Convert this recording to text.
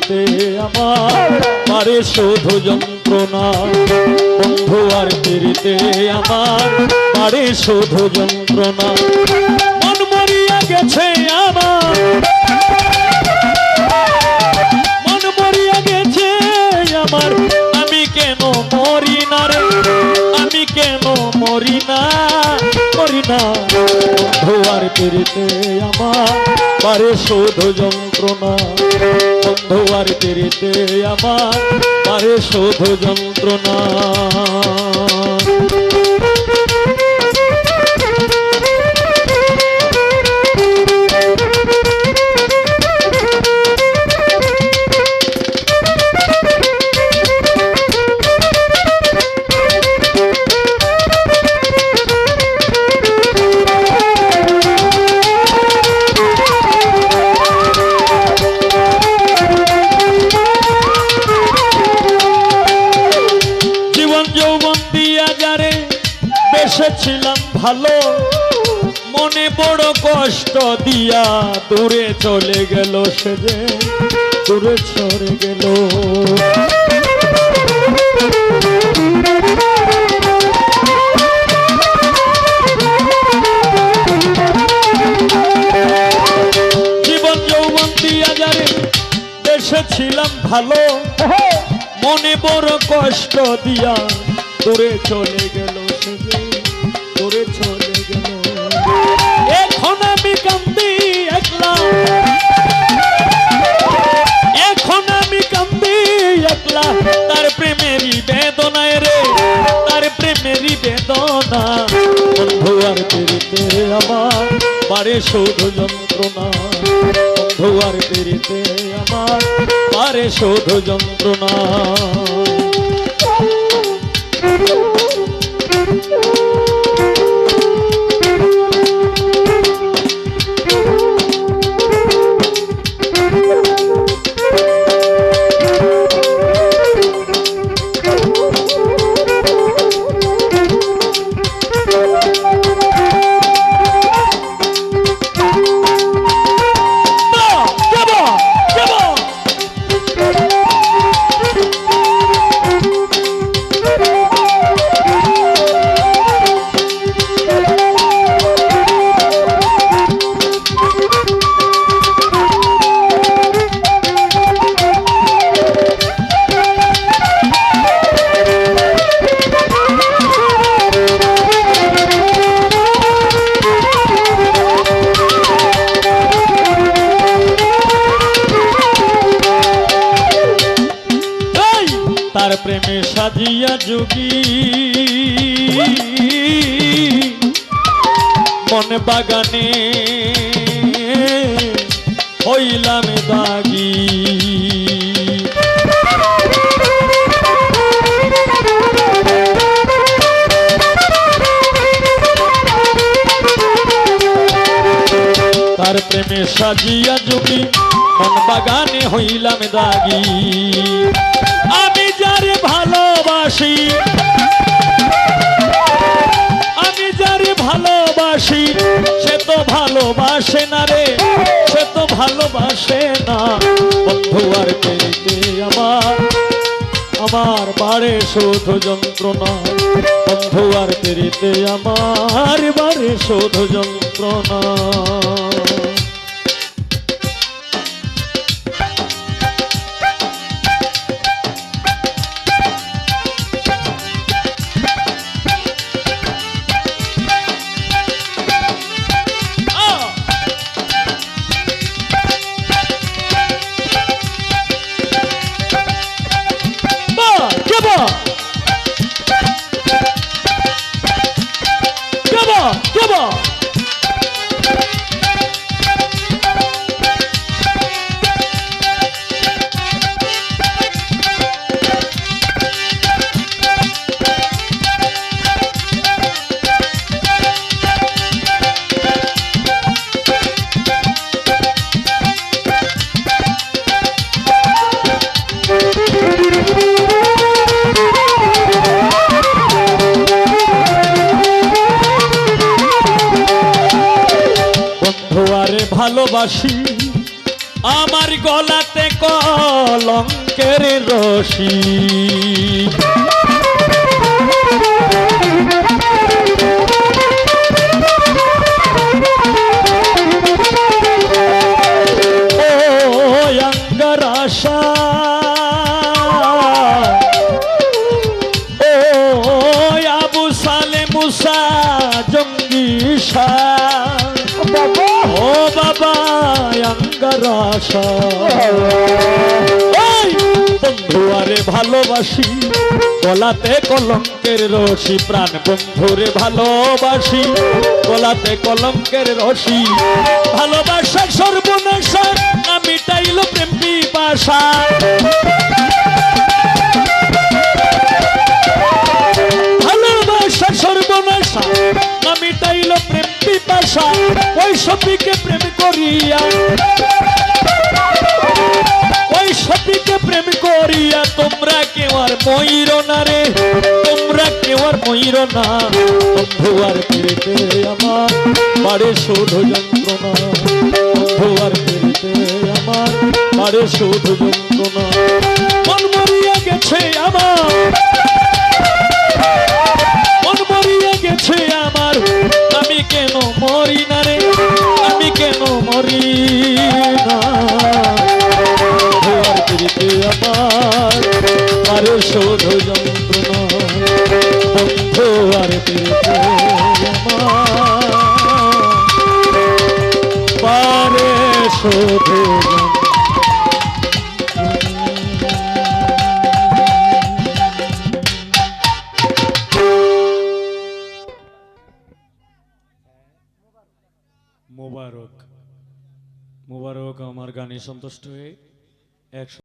পিড়িতে আমার মারে শুধু যন্ত্রণা। বন্ধু আর পিড়িতে আমার মারে শুধু যন্ত্রণা। মন মরিয়া গেছে আমার, মন মরিয়া গেছে আমার, আমি কেন মরি না রে, আমি কেন মরি না, মরি না। বন্ধু আর পিড়িতে আমার মারে শুধু যন্ত্রণা। বন্ধু আর পিড়িতে আমার মারে শুধু যন্ত্রণা। বেসেছিলাম ভালো, মনে বড় কষ্ট দিয়া দূরে চলে গেল, সে যে দূরে সরে গেল। জীবন যৌবন দিয়া যারে বেসেছিলাম ভালো, মনে বড় কষ্ট দিয়া দূরে চলে গেল, দূরে চলে গেল। এখন আমি কান্দি একলা, এখন আমি কান্দি একলা, তার প্রেমেরই বেদনায় রে, তার প্রেমেরই বেদনা। বন্ধু আর পিড়িতে আমার মারে শুধু যন্ত্রণা। বন্ধু আর পিড়িতে আমার মারে শুধু যন্ত্রণা। তার প্রেমে সাজিয়া যোগী মন বাগানে হইলাম দাগী। তার প্রেমে সাজিয়া যোগী মন বাগানে হইলাম দাগী। আমি যারে ভালোবাসি, আমি যারে ভালোবাসি, সে তো ভালোবাসে না রে, সে তো ভালোবাসে না। বন্ধু আর পিড়িতে আমার আমার বাড়ে শুধু যন্ত্রণা। বন্ধু আর পিড়িতে আমার বাড়ে শুধু যন্ত্রণা। ভালোবাসি আমার গলাতে কলঙ্কের রশি ও অঙ্গরাশা ও আবু সালে মুসা জঙ্গি ও বাবা অঙ্গরাশা বন্ধু আরে ভালোবাসি গলাতে কলঙ্কের রশি প্রাণ বন্ধুরে ভালোবাসি গলাতে কলঙ্কের রশি ভালোবাসা সর্বনাশা না মিটাইল প্রেম পিপাসা ভালোবাসা সর্বনাশা না মিটাইল প্রেম পিপাসা ওই সতীকে প্রেম করিয়া ওই সতীকে প্রেম করিয়া তোমরা কেউ আর ময়ূর না রে তোমরা কেউ আর ময়ূর না বন্ধু আর পেতে আমার বাড়ে শুধু যন্ত্রণা বন্ধু আর পেতে আমার বাড়ে শুধু যন্ত্রণা মন মরিয়া গেছে আমার মন মরিয়া গেছে আমার আমি কেন মরি না রে আমি কেন মরি না আমার আরে শুধু যন্ত্রণা বন্ধু আর পেতে আমার পারে শুধু মোবারক মোবারক আমার গানে সন্তুষ্ট হয়ে 100